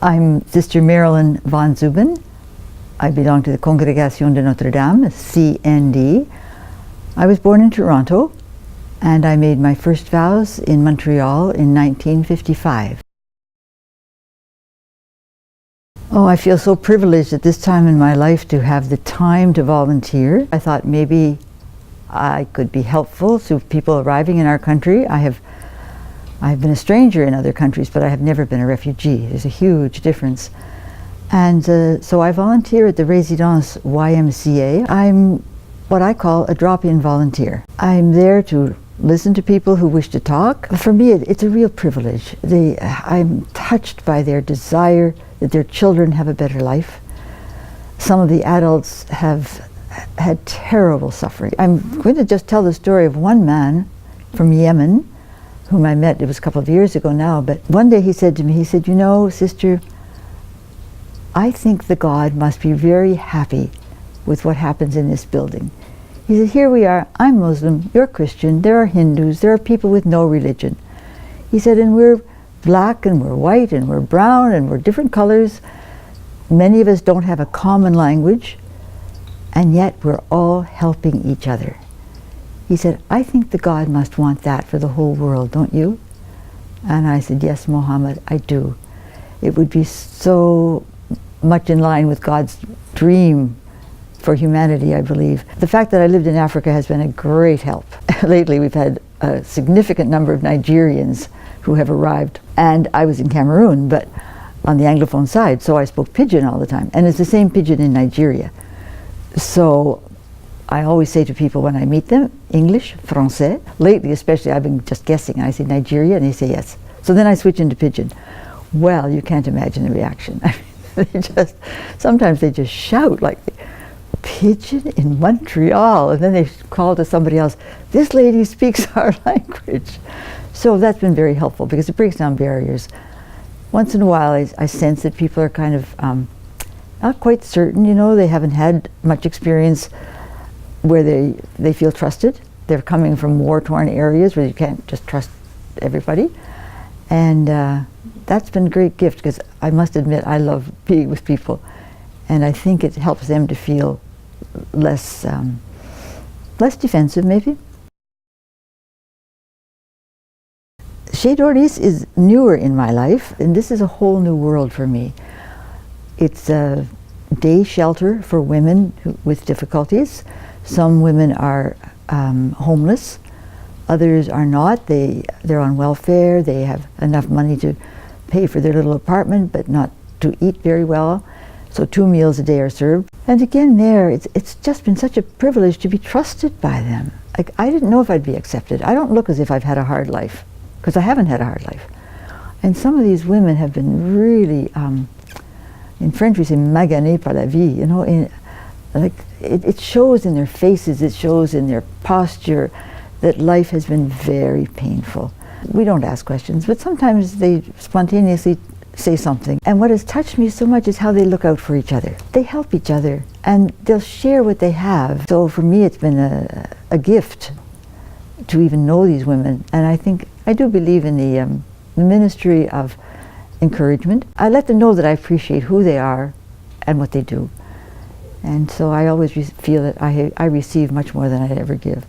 I'm Sister Marilyn von Zuben. I belong to the Congregation de Notre-Dame, CND. I was born in Toronto, and I made my first vows in Montreal in 1955. Oh, I feel so privileged at this time in my life to have the time to volunteer. I thought maybe I could be helpful to people arriving in our country. I've been a stranger in other countries, but I have never been a refugee. There's a huge difference. And so I volunteer at the Résidence YMCA. I'm what I call a drop-in volunteer. I'm there to listen to people who wish to talk. For me, it's a real privilege. I'm touched by their desire that their children have a better life. Some of the adults have had terrible suffering. I'm going to just tell the story of one man from Yemen whom I met, it was a couple of years ago now, but one day he said to me, he said, "You know, sister, I think the God must be very happy with what happens in this building." He said, "Here we are, I'm Muslim, you're Christian, there are Hindus, there are people with no religion." He said, "And we're black and we're white and we're brown and we're different colors. Many of us don't have a common language, and yet we're all helping each other." He said, "I think the God must want that for the whole world, don't you?" And I said, "Yes, Mohammed, I do. It would be so much in line with God's dream for humanity, I believe." The fact that I lived in Africa has been a great help. Lately we've had a significant number of Nigerians who have arrived. And I was in Cameroon, but on the Anglophone side, so I spoke Pidgin all the time. And it's the same Pidgin in Nigeria. So I always say to people when I meet them, English, Francais. Lately especially I've been just guessing. I say Nigeria and they say yes. So then I switch into Pidgin. Well, you can't imagine the reaction. I mean, sometimes they just shout like, "Pidgin in Montreal," and then they call to somebody else, "This lady speaks our language." So that's been very helpful because it breaks down barriers. Once in a while I sense that people are kind of not quite certain, you know, they haven't had much experience where they feel trusted. They're coming from war-torn areas where you can't just trust everybody. And that's been a great gift because I must admit I love being with people, and I think it helps them to feel less defensive maybe. Chez Doris is newer in my life, and this is a whole new world for me. It's a day shelter for women with difficulties. Some women are homeless, others are not. They're on welfare, they have enough money to pay for their little apartment but not to eat very well, so 2 meals a day are served. And again there, it's just been such a privilege to be trusted by them. Like, I didn't know if I'd be accepted. I don't look as if I've had a hard life, because I haven't had a hard life. And some of these women have been really, in French we say magané par la vie, you know, it shows in their faces, it shows in their posture that life has been very painful. We don't ask questions, but sometimes they spontaneously say something. And what has touched me so much is how they look out for each other. They help each other and they'll share what they have. So for me it's been a gift to even know these women, and I do believe in the ministry of encouragement. I let them know that I appreciate who they are and what they do. And so I always feel that I receive much more than I ever give.